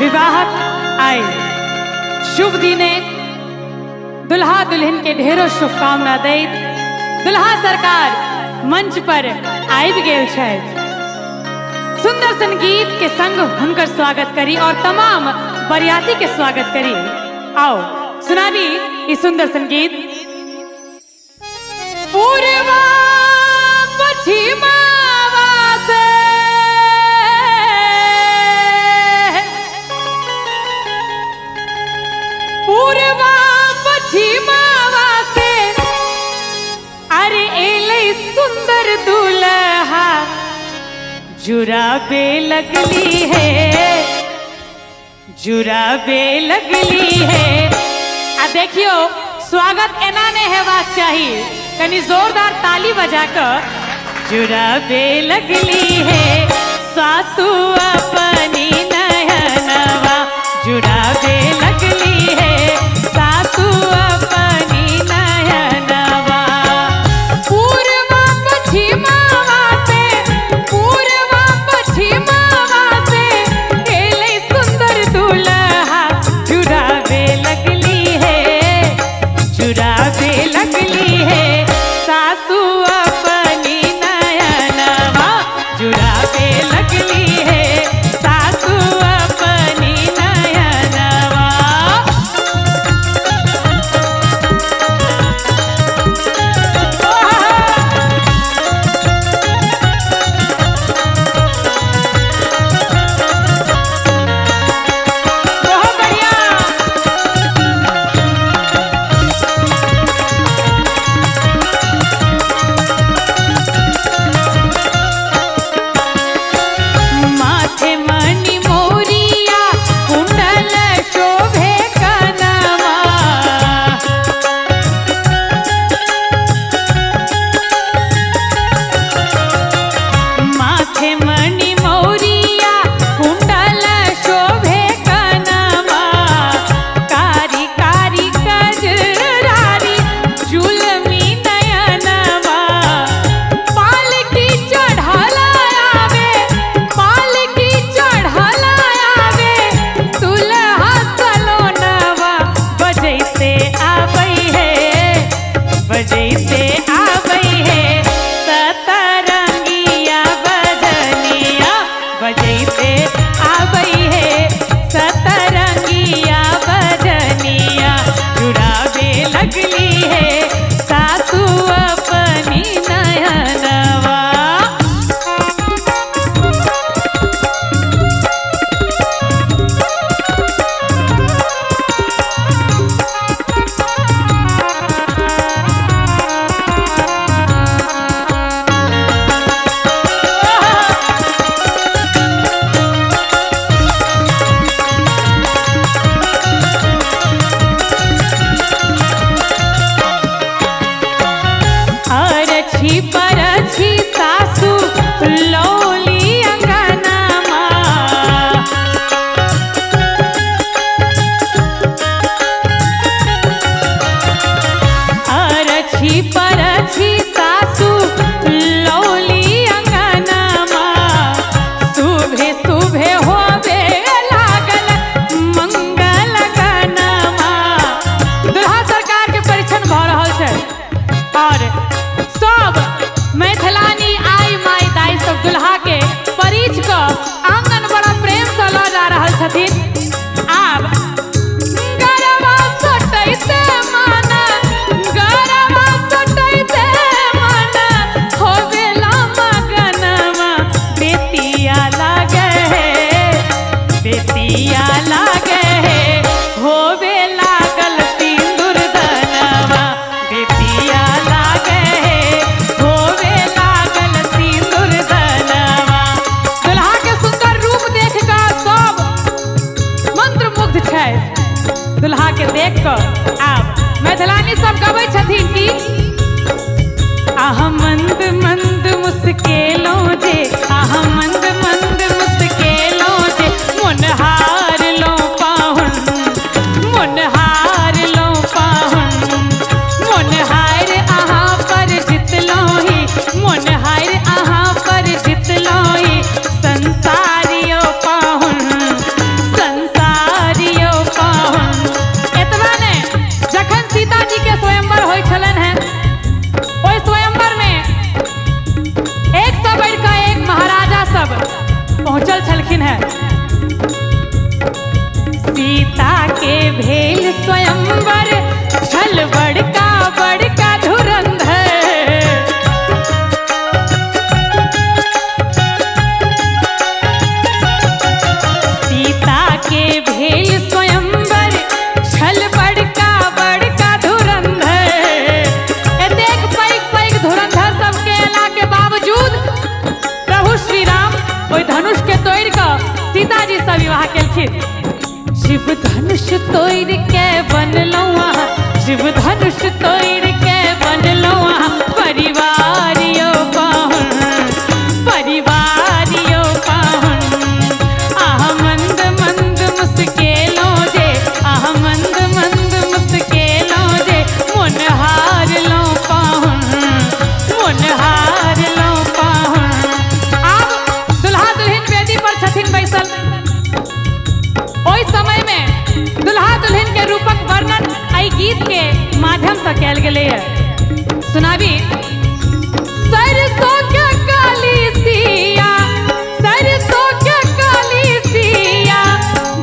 विवाहक आए शुभ दिने दुल्हा दुल्हन के ढेरों शुभकामना दैत दुल्हा सरकार मंच पर आबि गेल छथि। सुंदर संगीत के संग हुनकर स्वागत करी और तमाम बरियाती के स्वागत करी। आओ सुनाबी ई सुंदर संगीत। पूर्वा पश्चिमा से पूर्वा पश्चिमा से अरे एले सुंदर दुल्हा जुराबे लगली है, जुराबे लगली है। आ देखियो स्वागत एना ने हेबाक चाहिए, कनी जोरदार ताली बजाकर। जुराबे लगली है सासू अपनी नयनवा, जुराबे लगली है सासू अपनी नयनवा। पूर्वा पश्चिमा से पूर्वा पश्चिमा से एले सुंदर दुल्हा जुराबे लगली है, जुराबे लगली है सासू अपनी नयनवा, जुराबे लगली है सासू अपनी नयनवा। बहुत बढ़िया। माथे मणि मोरिया कुंडल शोभे कनवा, माथे मणि मोरिया कुंडल शोभे कनवा। कारी कारी कजरारी जुलमी नयनवा। पालकी चढ़ल आवे, पालकी चढ़ल आवे दुल्हा सलोनवा। बजैते आबै है, बजैते आबै है सतरंगिया बजनिया, बजैते आबै है सतरंगिया बजनिया। जुराबे लगली है सासू अपनी नयनवा। अरछी परछी सासू लौली अंगनमा। अरछी परछी सासू लौली अंगनमा। सुबह सुबह होवे लागल मंगल गनमा। दुल्हा सरकार के परीक्षण भ रहल छै और सब मैथिलानी आई माई दाई सब दुल्हा के परिच क आंगन बड़ा प्रेम से ल जा रहल छथिन। आब गरबा सटैते मन, गरबा सटैते मन होवेला मगनमा। बेतिया लागे है, बेतिया लागे है होवे लागल सिंदूर दनवा। बेतिया लागे है होवे लागल सिंदूर दनवा। दुल्हा के सुंदर रूप देख कर सब मंत्रमुग्ध छथि। दुल्हा के देख कर आब मैथिलानी सब गबै छथिन कि आह मंद मंद मुस्केलों जे, आह मंद मंद मुस्केलों जे। मन हार लो पाहुन, मन हार लो पाहुन, मन हार अहाँ पर जितलो ही, मन हार अहाँ पर जितलो ही। संसारियो पाहुन, संसार पहुंचल छलखिन है। सीता के भेल स्वयंवर छल बड़का बड़का धुरंधर। सीता के भेल स्वयंवर छल बड़का बड़का धुरंधर। एतेक पैघ पैघ धुरंधर सबके अयला के बावजूद प्रभु श्री राम ओहि धनुष के तोड़ि कऽ सीताजी से विवाह केलखिन। शिव धनुष तोड़ के बनलौं अहाँ, शिव धनुष तोड़ के बनलौं अहाँ, परिवार यो पाहुन, परिवार यो पाहुन। आह मंद मंद मुस्केलों जे, आह मंद मंद मुस्केलों जे, मन हार लो पाहुन, मन हार लो पाहुन। आब दुल्हा दुल्हन वेदी पर छथिन बैसल। ओहि समय में दुल्हा दुल्हन के रूपक वर्णन एहि गीत के माध्यम से कयल गेलै है। सुनाबी। सरसों के काली सिया, सरसों के काली सिया,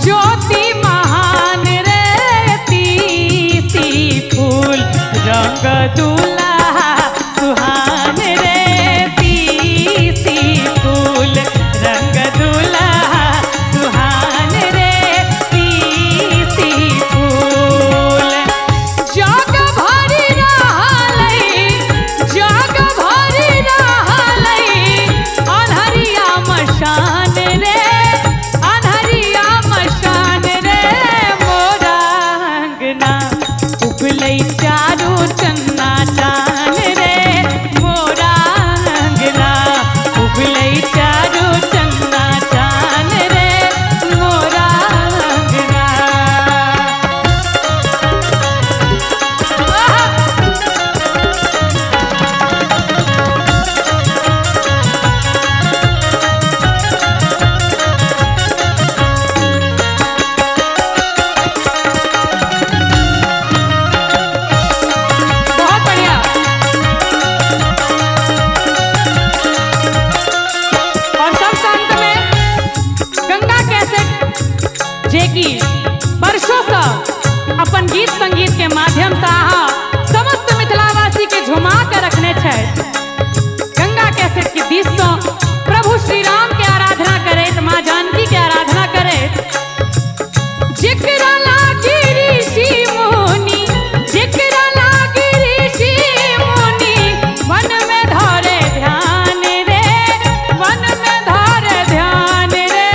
ज्योति महान रे तीसी फूल रंग दुल्हा सुहान रे तीसी फूल रंग दुल्हा सुहान रे तीसी फूल। जग भरि रहलै, जग भरि रहलै, अन्हरिया मशान रे, अन्हरिया मशान रे, मोरा अंगना उगलै चारू चन्ना चान रे, मोरा अंगना उगलै चारू चन्ना चान रे, मोरा अंगना। बहुत बढ़िया। और सबसे अंत में गंगा कैसेट जे की वर्षों से अपन गीत संगीत के माध्यम से अहाँ समस्त मिथिलावासी के झुमा के रखने छै। गंगा कैसेट के दिस सँ प्रभु श्री राम के आराधना करैत, माँ जानकी के आराधना करैत, जेकरा लागी ऋषि मुनि, जेकरा लागी ऋषि मुनि, मन में धरे ध्यान रे, मन में धरे ध्यान रे,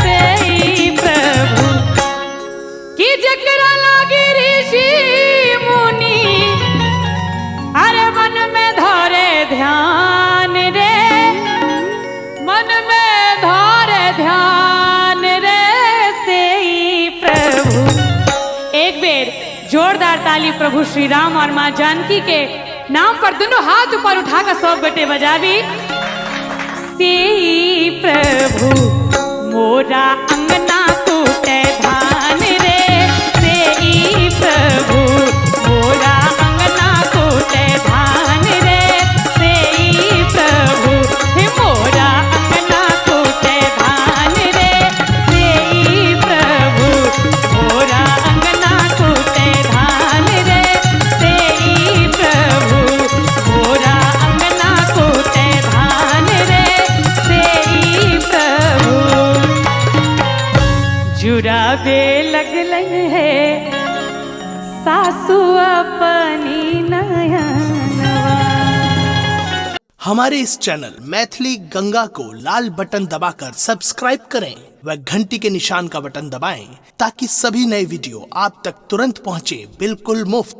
सेई प्रभु। कि जेकरा लागी ऋषि मुनि, अरे मन में धरे ध्यान रे, मन में धरे ध्यान रे, सेई प्रभु। एक बेर जोरदार ताली प्रभु श्री राम और माँ जानकी के नाम पर दोनों हाथ ऊपर उठाकर सब बेटे बजावी। सेई प्रभु मोरा अंगना कूटे धान रे, सेई प्रभु मोरा अंगना कूटे धान रे, सेई प्रभु हे मोरा अंगना कूटे धान रे, सेई प्रभु मोरा अंगना कूटे धान रे, सेई प्रभु मोरा अंगना कूटे धान रे, सेई प्रभु। जुड़ावे लगलै है सासु अपनी नयनवा। हमारे इस चैनल मैथिली गंगा को लाल बटन दबाकर सब्सक्राइब करें व घंटी के निशान का बटन दबाएं ताकि सभी नए वीडियो आप तक तुरंत पहुंचे, बिल्कुल मुफ्त।